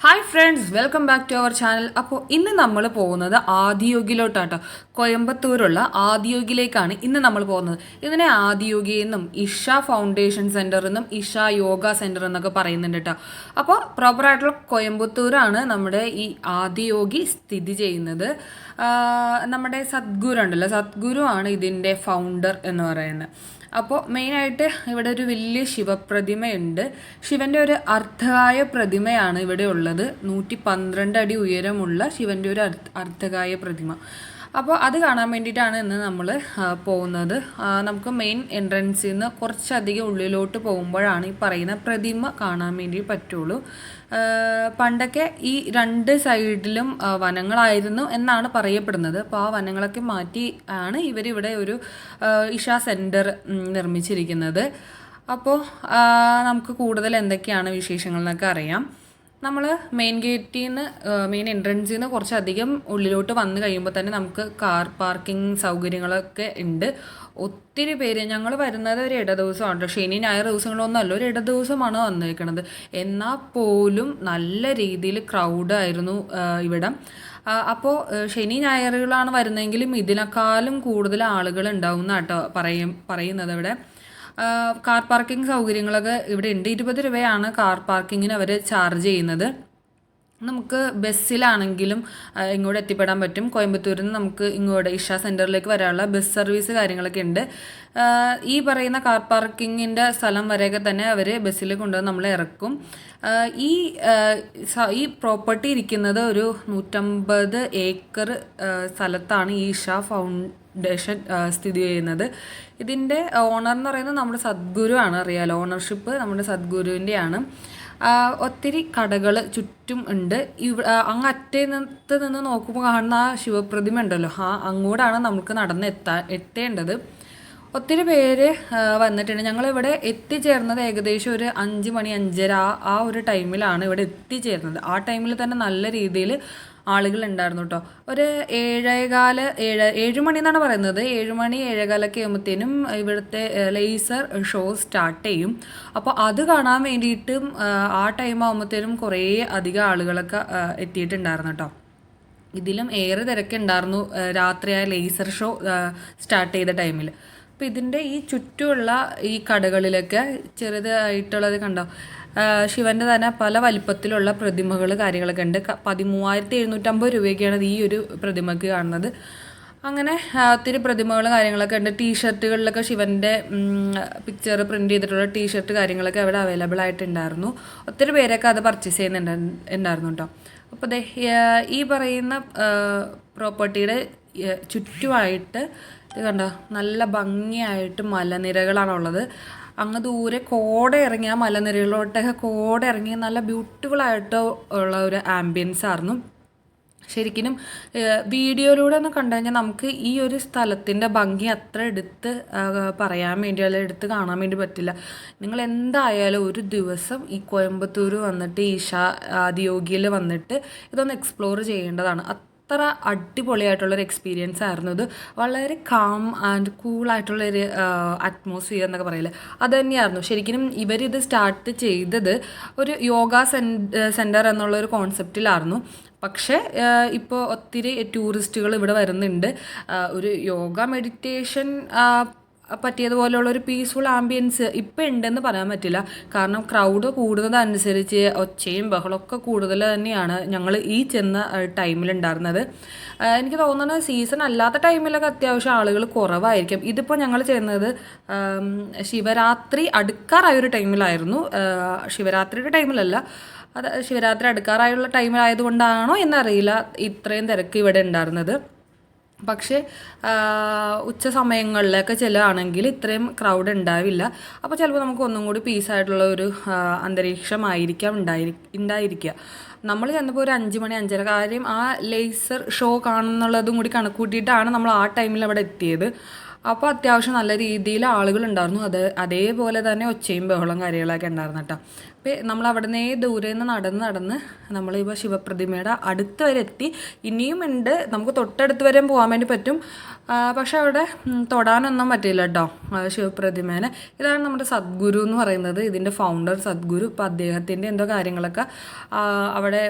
Hi friends, welcome back to our channel. അപ്പോൾ ഇന്ന് നമ്മൾ പോകുന്നത് ആദിയോഗിലോട്ടാട്ടോ. കോയമ്പത്തൂരുള്ള ആദിയോഗിലേക്കാണ് ഇന്ന് നമ്മൾ പോകുന്നത്. ഇതിനെ ആദിയോഗി എന്നും ഇഷ ഫൗണ്ടേഷൻ സെൻറ്റർ എന്നും ഇഷ യോഗ സെൻറ്റർ എന്നൊക്കെ പറയുന്നുണ്ട് കേട്ടോ. അപ്പോൾ പ്രോപ്പറായിട്ടുള്ള കോയമ്പത്തൂരാണ് നമ്മുടെ ഈ ആദിയോഗി സ്ഥിതി ചെയ്യുന്നത്. നമ്മുടെ സദ്ഗുരു ഉണ്ടല്ലോ, സദ്ഗുരു ആണ് ഇതിൻ്റെ ഫൗണ്ടർ എന്ന് പറയുന്നത്. അപ്പോൾ മെയിനായിട്ട് ഇവിടെ ഒരു വലിയ ശിവപ്രതിമയുണ്ട്. ശിവൻ്റെ ഒരു അർദ്ധകായ പ്രതിമയാണ് ഇവിടെ ഉള്ളത്. 112 അടി ഉയരമുള്ള ശിവൻ്റെ ഒരു അർദ്ധകായ പ്രതിമ. അപ്പോൾ അത് കാണാൻ വേണ്ടിയിട്ടാണ് ഇന്ന് നമ്മൾ പോകുന്നത്. നമുക്ക് മെയിൻ എൻട്രൻസിൽ നിന്ന് കുറച്ചധികം ഉള്ളിലോട്ട് പോകുമ്പോഴാണ് ഈ പറയുന്ന പ്രതിമ കാണാൻ വേണ്ടി പറ്റുള്ളൂ. പണ്ടൊക്കെ ഈ രണ്ട് സൈഡിലും വനങ്ങളായിരുന്നു എന്നാണ് പറയപ്പെടുന്നത്. അപ്പോൾ ആ വനങ്ങളൊക്കെ മാറ്റി ആണ് ഇവരിവിടെ ഒരു ഇഷ സെൻറ്റർ നിർമ്മിച്ചിരിക്കുന്നത്. അപ്പോൾ നമുക്ക് കൂടുതൽ എന്തൊക്കെയാണ് വിശേഷങ്ങൾ എന്നൊക്കെ അറിയാം. നമ്മൾ മെയിൻ ഗേറ്റിൽ നിന്ന് മെയിൻ എൻട്രൻസിൽ നിന്ന് കുറച്ചധികം ഉള്ളിലോട്ട് വന്നു കഴിയുമ്പോൾ തന്നെ നമുക്ക് കാർ പാർക്കിംഗ് സൗകര്യങ്ങളൊക്കെ ഉണ്ട്. ഒത്തിരി പേര് ഞങ്ങൾ വരുന്നത് ഒരു ഇട ദിവസമാണ്, ശനി ഞായർ ദിവസങ്ങളൊന്നും അല്ല, ഒരു ഇട ദിവസമാണ് വന്നേക്കണത്. എന്നാൽ പോലും നല്ല രീതിയിൽ ക്രൗഡായിരുന്നു ഇവിടം. അപ്പോൾ ശനി ഞായറുകളാണ് വരുന്നതെങ്കിലും ഇതിനേക്കാളും കൂടുതൽ ആളുകൾ ഉണ്ടാവും എന്നാട്ടോ പറയുന്നത് ഇവിടെ. കാർ പാർക്കിംഗ് സൗകര്യങ്ങളൊക്കെ ഇവിടെ ഉണ്ട്. 20 രൂപയാണ് കാർ പാർക്കിങ്ങിന് അവർ ചാർജ് ചെയ്യുന്നത്. നമുക്ക് ബസ്സിലാണെങ്കിലും ഇങ്ങോട്ട് എത്തിപ്പെടാൻ പറ്റും. കോയമ്പത്തൂരിൽ നിന്ന് നമുക്ക് ഇങ്ങോട്ട് ഇഷ സെൻറ്ററിലേക്ക് വരാനുള്ള ബസ് സർവീസ് കാര്യങ്ങളൊക്കെ ഉണ്ട്. ഈ പറയുന്ന കാർ പാർക്കിങ്ങിൻ്റെ സ്ഥലം വരെയൊക്കെ തന്നെ അവർ ബസ്സിൽ കൊണ്ടുവന്ന് നമ്മളെ ഇറക്കും. ഈ പ്രോപ്പർട്ടി ഇരിക്കുന്നത് ഒരു 150 ഏക്കർ സ്ഥലത്താണ് ഈ ഇഷ ഫൗണ്ടേഷൻ സ്ഥിതി ചെയ്യുന്നത്. ഇതിൻ്റെ ഓണർ എന്ന് പറയുന്നത് നമ്മുടെ സദ്ഗുരു ആണ്. അറിയാലോ, ഓണർഷിപ്പ് നമ്മുടെ സദ്ഗുരുവിൻ്റെയാണ്. ഒത്തിരി കടകൾ ചുറ്റും ഉണ്ട്. അങ്ങ് അറ്റത്ത് നിന്ന് നോക്കുമ്പോൾ കാണുന്ന ആ ശിവപ്രതിമ ഉണ്ടല്ലോ, അങ്ങോട്ടാണ് നമുക്ക് എത്തേണ്ടത്. ഒത്തിരി പേര് വന്നിട്ടുണ്ട്. ഞങ്ങളിവിടെ എത്തിച്ചേർന്നത് ഏകദേശം ഒരു 5 മണി 5:30 ആ ഒരു ടൈമിലാണ് ഇവിടെ എത്തിച്ചേർന്നത്. ആ ടൈമിൽ തന്നെ നല്ല രീതിയിൽ ആളുകൾ ഉണ്ടായിരുന്നു കേട്ടോ. ഒരു 7 മണി എന്നാണ് പറയുന്നത്. 7 മണി 7:15 ആകുമ്പോഴത്തേനും ഇവിടുത്തെ ലേസർ ഷോ സ്റ്റാർട്ട് ചെയ്യും. അപ്പോൾ അത് കാണാൻ വേണ്ടിയിട്ടും ആ ടൈം ആകുമ്പോഴത്തേനും കുറേ അധികം ആളുകളൊക്കെ എത്തിയിട്ടുണ്ടായിരുന്നു കേട്ടോ. ഇതിലും ഏറെ തിരക്കുണ്ടായിരുന്നു രാത്രിയായ ലേസർ ഷോ സ്റ്റാർട്ട് ചെയ്ത ടൈമിൽ. അപ്പോൾ ഇതിൻ്റെ ഈ ചുറ്റുമുള്ള ഈ കടകളിലൊക്കെ ചെറുതായിട്ടുള്ളത് കണ്ടോ, ശിവൻ്റെ തന്നെ പല വലിപ്പത്തിലുള്ള പ്രതിമകൾ കാര്യങ്ങളൊക്കെ ഉണ്ട്. 13,750 രൂപയ്ക്കാണ് ഈ ഒരു പ്രതിമയ്ക്ക് കാണുന്നത്. അങ്ങനെ ഒത്തിരി പ്രതിമകൾ കാര്യങ്ങളൊക്കെ ഉണ്ട്. ടീഷർട്ടുകളിലൊക്കെ ശിവൻ്റെ പിക്ചർ പ്രിൻ്റ് ചെയ്തിട്ടുള്ള ടീഷർട്ട് കാര്യങ്ങളൊക്കെ അവിടെ അവൈലബിൾ ആയിട്ടുണ്ടായിരുന്നു. ഒത്തിരി പേരൊക്കെ അത് പർച്ചേസ് ചെയ്യുന്നുണ്ടായിരുന്നു കേട്ടോ. അപ്പോൾ ഈ പറയുന്ന പ്രോപ്പർട്ടിയുടെ ചുറ്റുമായിട്ട് ഇത് കണ്ടോ, നല്ല ഭംഗിയായിട്ട് മലനിരകളാണുള്ളത്. അങ്ങ് ദൂരെ കോട ഇറങ്ങിയ മലനിരകളിലോട്ടൊക്കെ കോട ഇറങ്ങി നല്ല ബ്യൂട്ടിഫുള്ളായിട്ട് ഉള്ള ഒരു ആംബിയൻസ് ആയിരുന്നു. ശരിക്കും വീഡിയോയിലൂടെ ഒന്ന് കണ്ടു കഴിഞ്ഞാൽ നമുക്ക് ഈ ഒരു സ്ഥലത്തിൻ്റെ ഭംഗി അത്ര എടുത്ത് പറയാൻ വേണ്ടി അല്ലെങ്കിൽ എടുത്ത് കാണാൻ വേണ്ടി പറ്റില്ല. നിങ്ങൾ എന്തായാലും ഒരു ദിവസം ഈ കോയമ്പത്തൂർ വന്നിട്ട് ഈഷ ആദിയോഗിയിൽ വന്നിട്ട് ഇതൊന്ന് എക്സ്പ്ലോർ ചെയ്യേണ്ടതാണ്. അത്ര അടിപൊളിയായിട്ടുള്ളൊരു എക്സ്പീരിയൻസ് ആയിരുന്നു ഇത്. വളരെ കാം ആൻഡ് കൂളായിട്ടുള്ളൊരു അറ്റ്മോസ്ഫിയർ എന്നൊക്കെ പറയില്ലേ, അത് തന്നെയായിരുന്നു. ശരിക്കും ഇവരിത് സ്റ്റാർട്ട് ചെയ്തത് ഒരു യോഗ സെൻറ്റർ എന്നുള്ളൊരു കോൺസെപ്റ്റിലായിരുന്നു. പക്ഷേ ഇപ്പോൾ ഒത്തിരി ടൂറിസ്റ്റുകൾ ഇവിടെ വരുന്നുണ്ട്. ഒരു യോഗ മെഡിറ്റേഷൻ പറ്റിയതുപോലെയുള്ള ഒരു പീസ്ഫുൾ ആംബിയൻസ് ഇപ്പം ഉണ്ടെന്ന് പറയാൻ പറ്റില്ല. കാരണം ക്രൗഡ് കൂടുന്നതനുസരിച്ച് ഒച്ചയും ബഹളമൊക്കെ കൂടുതൽ തന്നെയാണ് ഞങ്ങൾ ഈ ചെന്ന ടൈമിലുണ്ടായിരുന്നത്. എനിക്ക് തോന്നുന്നത് സീസൺ അല്ലാത്ത ടൈമിലൊക്കെ അത്യാവശ്യം ആളുകൾ കുറവായിരിക്കും. ഇതിപ്പോൾ ഞങ്ങൾ ചെയ്യുന്നത് ശിവരാത്രി അടുക്കാറായൊരു ടൈമിലായിരുന്നു. ശിവരാത്രിയുടെ ടൈമിലല്ല, അത് ശിവരാത്രി അടുക്കാറായുള്ള ടൈമിലായതുകൊണ്ടാണോ എന്നറിയില്ല ഇത്രയും തിരക്ക് ഇവിടെ ഉണ്ടായിരുന്നത്. പക്ഷേ ഉച്ച സമയങ്ങളിലൊക്കെ ചിലവാണെങ്കിൽ ഇത്രയും ക്രൗഡ് ഉണ്ടാവില്ല. അപ്പോൾ ചിലപ്പോൾ നമുക്ക് ഒന്നും കൂടി പീസായിട്ടുള്ള ഒരു അന്തരീക്ഷമായിരിക്കാം ഉണ്ടായിരിക്കുക. നമ്മൾ ചെന്നപ്പോൾ ഒരു 5 മണി 5:30, കാര്യം ആ ലേസർ ഷോ കാണുന്നുള്ളതും കൂടി കണക്കൂട്ടിയിട്ടാണ് നമ്മൾ ആ ടൈമിൽ അവിടെ എത്തിയത്. അപ്പോൾ അത്യാവശ്യം നല്ല രീതിയിൽ ആളുകളുണ്ടായിരുന്നു. അതേപോലെ തന്നെ ഒച്ചയും ബഹളം കാര്യങ്ങളൊക്കെ ഉണ്ടായിരുന്നു കേട്ടോ. നമ്മൾ അവിടെ നിന്നേ ദൂരെ നിന്ന് നടന്ന് നമ്മളിപ്പോൾ ശിവപ്രതിമയുടെ അടുത്ത് വരെ എത്തി. ഇനിയും ഉണ്ട്, നമുക്ക് തൊട്ടടുത്ത് വരെ പോകാൻ വേണ്ടി പറ്റും. പക്ഷെ അവിടെ തൊടാനൊന്നും പറ്റില്ല കേട്ടോ ശിവപ്രതിമേനെ. ഇതാണ് നമ്മുടെ സദ്ഗുരു എന്ന് പറയുന്നത്, ഇതിൻ്റെ ഫൗണ്ടർ സദ്ഗുരു. ഇപ്പോൾ അദ്ദേഹത്തിൻ്റെ എന്തോ കാര്യങ്ങളൊക്കെ അവിടെ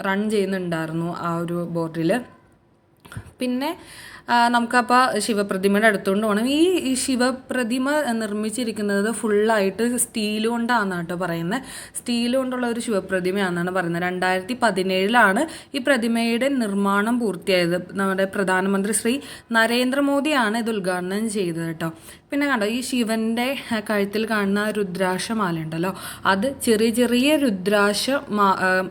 റൺ ചെയ്യുന്നുണ്ടായിരുന്നു ആ ഒരു ബോർഡിൽ. പിന്നെ നമുക്കപ്പോൾ ശിവപ്രതിമയുടെ അടുത്തുകൊണ്ട് പോകണം. ഈ ശിവപ്രതിമ നിർമ്മിച്ചിരിക്കുന്നത് ഫുള്ളായിട്ട് സ്റ്റീൽ കൊണ്ടാണ് കേട്ടോ പറയുന്നത്. സ്റ്റീൽ കൊണ്ടുള്ള ഒരു ശിവപ്രതിമയാണെന്നാണ് പറയുന്നത്. 2017 ഈ പ്രതിമയുടെ നിർമ്മാണം പൂർത്തിയായത്. നമ്മുടെ പ്രധാനമന്ത്രി ശ്രീ നരേന്ദ്രമോദിയാണ് ഇത് ഉദ്ഘാടനം ചെയ്തത് കേട്ടോ. പിന്നെ കണ്ടോ ഈ ശിവൻ്റെ കഴുത്തിൽ കാണുന്ന രുദ്രാക്ഷമാല ഉണ്ടല്ലോ, അത് ചെറിയ ചെറിയ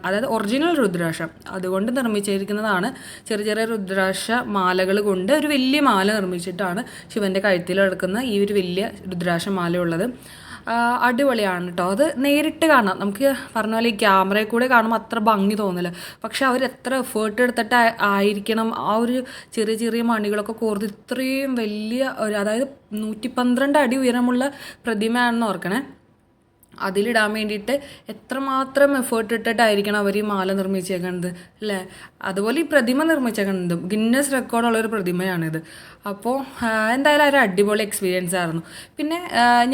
അതായത് ഒറിജിനൽ രുദ്രാക്ഷം അതുകൊണ്ട് നിർമ്മിച്ചിരിക്കുന്നതാണ്. ചെറിയ ചെറിയ രുദ്രാക്ഷ മാലകൾ കൊണ്ട് ഒരു വലിയ മാല നിർമ്മിച്ചിട്ടാണ് ശിവൻ്റെ കഴുത്തിൽ കിടക്കുന്ന ഈ ഒരു വലിയ രുദ്രാക്ഷമാല ഉള്ളത്. അടിപൊളിയാണ് കേട്ടോ. അത് നേരിട്ട് കാണാം. നമുക്ക് പറഞ്ഞ പോലെ ഈ ക്യാമറയിൽ കൂടെ കാണുമ്പോൾ അത്ര ഭംഗി തോന്നില്ല. പക്ഷെ അവർ എത്ര എഫേർട്ട് എടുത്തിട്ട് ആയിരിക്കണം ആ ഒരു ചെറിയ ചെറിയ മണികളൊക്കെ കോർത്ത് ഇത്രയും വലിയ ഒരു, അതായത് 112 അടി ഉയരമുള്ള പ്രതിമയാണെന്ന് ഓർക്കണേ. അതിലിടാൻ വേണ്ടിയിട്ട് എത്രമാത്രം എഫേർട്ട് ഇട്ടിട്ടായിരിക്കണം അവർ ഈ മാല നിർമ്മിച്ചേക്കുന്നത് അല്ലേ. അതുപോലെ ഈ പ്രതിമ നിർമ്മിച്ചേക്കുന്നത് ഗിന്നസ് റെക്കോർഡുള്ളൊരു പ്രതിമയാണിത്. അപ്പോൾ എന്തായാലും ഒരു അടിപൊളി എക്സ്പീരിയൻസ് ആയിരുന്നു. പിന്നെ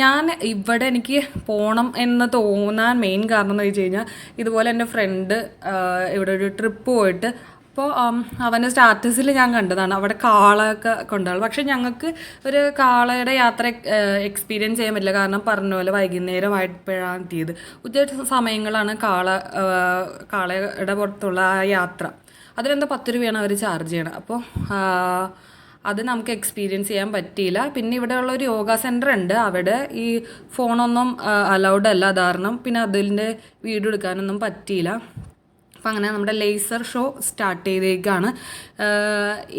ഞാൻ ഇവിടെ എനിക്ക് പോകണം എന്ന് തോന്നാൻ മെയിൻ കാരണം എന്ന് വെച്ച് കഴിഞ്ഞാൽ, ഇതുപോലെ എൻ്റെ ഫ്രണ്ട് ഇവിടെ ഒരു ട്രിപ്പ് പോയിട്ട് അപ്പോൾ അവൻ്റെ സ്റ്റാറ്റസിൽ ഞാൻ കണ്ടതാണ് അവിടെ കാളയൊക്കെ കൊണ്ടുപോകും. പക്ഷെ ഞങ്ങൾക്ക് ഒരു കാളയുടെ യാത്ര എക്സ്പീരിയൻസ് ചെയ്യാൻ പറ്റില്ല. കാരണം പറഞ്ഞ പോലെ വൈകുന്നേരമായപ്പോഴാണ് എത്തിയത്. ഉച്ച സമയങ്ങളാണ് കാളയുടെ പുറത്തുള്ള ആ യാത്ര. അതിലെന്തോ 10 രൂപയാണ് അവർ ചാർജ് ചെയ്യണം. അപ്പോൾ അത് നമുക്ക് എക്സ്പീരിയൻസ് ചെയ്യാൻ പറ്റിയില്ല. പിന്നെ ഇവിടെയുള്ള ഒരു യോഗ സെൻറ്റർ ഉണ്ട്, അവിടെ ഈ ഫോണൊന്നും അലൗഡ് അല്ല. കാരണം പിന്നെ അതിൻ്റെ വീഡിയോ എടുക്കാനൊന്നും പറ്റിയില്ല. അപ്പം അങ്ങനെ നമ്മുടെ ലേസർ ഷോ സ്റ്റാർട്ട് ചെയ്തേക്കാണ്.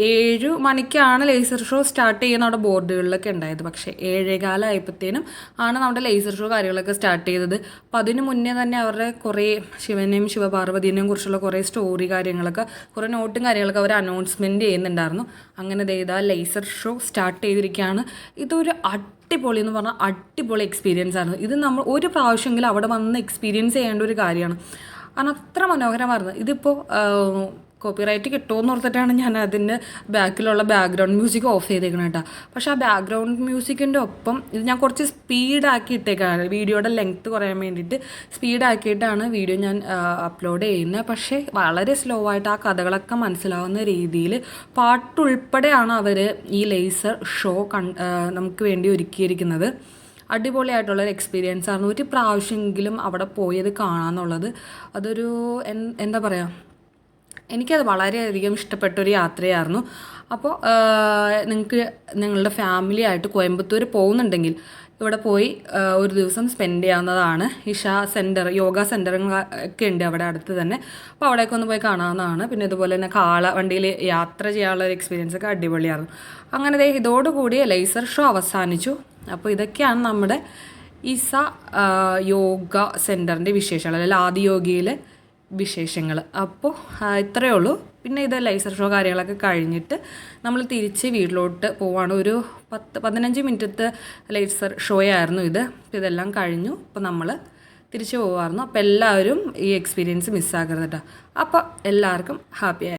7 മണിക്കാണ് ലേസർ ഷോ സ്റ്റാർട്ട് ചെയ്യുന്ന അവിടെ ബോർഡുകളിലൊക്കെ ഉണ്ടായത്. പക്ഷേ 7:15 ആയപ്പോഴത്തേനും ആണ് നമ്മുടെ ലേസർ ഷോ കാര്യങ്ങളൊക്കെ സ്റ്റാർട്ട് ചെയ്തത്. അപ്പോൾ അതിന് മുന്നേ തന്നെ അവരുടെ കുറേ ശിവനെയും ശിവപാർവതിനെയും കുറിച്ചുള്ള കുറേ സ്റ്റോറി കാര്യങ്ങളൊക്കെ, കുറേ നോട്ടും കാര്യങ്ങളൊക്കെ അവർ അനൗൺസ്മെൻറ്റ് ചെയ്യുന്നുണ്ടായിരുന്നു. അങ്ങനെ ചെയ്താൽ ലേസർ ഷോ സ്റ്റാർട്ട് ചെയ്തിരിക്കുകയാണ്. ഇതൊരു അടിപൊളി എന്ന് പറഞ്ഞാൽ അടിപൊളി എക്സ്പീരിയൻസ് ആണ്. ഇത് നമ്മൾ ഒരു പ്രാവശ്യമെങ്കിലും അവിടെ വന്ന് എക്സ്പീരിയൻസ് ചെയ്യേണ്ട ഒരു കാര്യമാണ്. കാരണം അത്ര മനോഹരമായിരുന്നു. ഇതിപ്പോൾ കോപ്പിറൈറ്റ് കിട്ടുമെന്ന് ഓർത്തിട്ടാണ് ഞാൻ അതിൻ്റെ ബാക്കിലുള്ള ബാക്ക്ഗ്രൗണ്ട് മ്യൂസിക് ഓഫ് ചെയ്തേക്കണം കേട്ടോ. പക്ഷേ ആ ബാക്ക്ഗ്രൗണ്ട് മ്യൂസിക്കിൻ്റെ ഒപ്പം ഇത് ഞാൻ കുറച്ച് സ്പീഡാക്കി ഇട്ടേക്കാണ്, വീഡിയോയുടെ ലെങ്ത്ത് കുറയാൻ വേണ്ടിയിട്ട് സ്പീഡാക്കിയിട്ടാണ് വീഡിയോ ഞാൻ അപ്ലോഡ് ചെയ്യുന്നത്. പക്ഷേ വളരെ സ്ലോ ആയിട്ട് ആ കഥകളൊക്കെ മനസ്സിലാവുന്ന രീതിയിൽ പാട്ടുൾപ്പെടെയാണ് അവർ ഈ ലേസർ ഷോ നമുക്ക് വേണ്ടി ഒരുക്കിയിരിക്കുന്നത്. അടിപൊളിയായിട്ടുള്ളൊരു എക്സ്പീരിയൻസ് ആണ്. ഒരു പ്രാവശ്യമെങ്കിലും അവിടെ പോയത് കാണാമെന്നുള്ളത് അതൊരു എന്താ പറയുക, എനിക്കത് വളരെയധികം ഇഷ്ടപ്പെട്ടൊരു യാത്രയായിരുന്നു. അപ്പോൾ നിങ്ങൾക്ക് നിങ്ങളുടെ ഫാമിലി ആയിട്ട് കോയമ്പത്തൂർ പോകുന്നുണ്ടെങ്കിൽ ഇവിടെ പോയി ഒരു ദിവസം സ്പെൻഡ് ചെയ്യാവുന്നതാണ്. ഇഷ സെൻറ്റർ, യോഗ സെൻറ്ററുകളൊക്കെ ഉണ്ട് അവിടെ അടുത്ത് തന്നെ. അപ്പോൾ അവിടേക്ക് ഒന്ന് പോയി കാണാവുന്നതാണ്. പിന്നെ ഇതുപോലെ തന്നെ വണ്ടിയിൽ യാത്ര ചെയ്യാനുള്ള ഒരു എക്സ്പീരിയൻസ് ഒക്കെ അടിപൊളിയായിരുന്നു. അങ്ങനെ ഇതോടുകൂടി ലേസർ ഷോ അവസാനിച്ചു. അപ്പോൾ ഇതൊക്കെയാണ് നമ്മുടെ ഇസ യോഗ സെൻറ്ററിൻ്റെ വിശേഷങ്ങൾ, അല്ലെങ്കിൽ ആദിയോഗിയിലെ വിശേഷങ്ങൾ. അപ്പോൾ ഇത്രയേ ഉള്ളൂ. പിന്നെ ഇത് ലേസർ ഷോ കാര്യങ്ങളൊക്കെ കഴിഞ്ഞിട്ട് നമ്മൾ തിരിച്ച് വീട്ടിലോട്ട് പോവാണ്. ഒരു 10-15 മിനിറ്റത്തെ ലേസർ ഷോ ആയിരുന്നു ഇത്. ഇതെല്ലാം കഴിഞ്ഞു. അപ്പോൾ നമ്മൾ തിരിച്ചു പോകാമായിരുന്നു. അപ്പോൾ എല്ലാവരും ഈ എക്സ്പീരിയൻസ് മിസ്സാക്കരുത് കേട്ടോ. അപ്പോൾ എല്ലാവർക്കും ഹാപ്പി ആയി.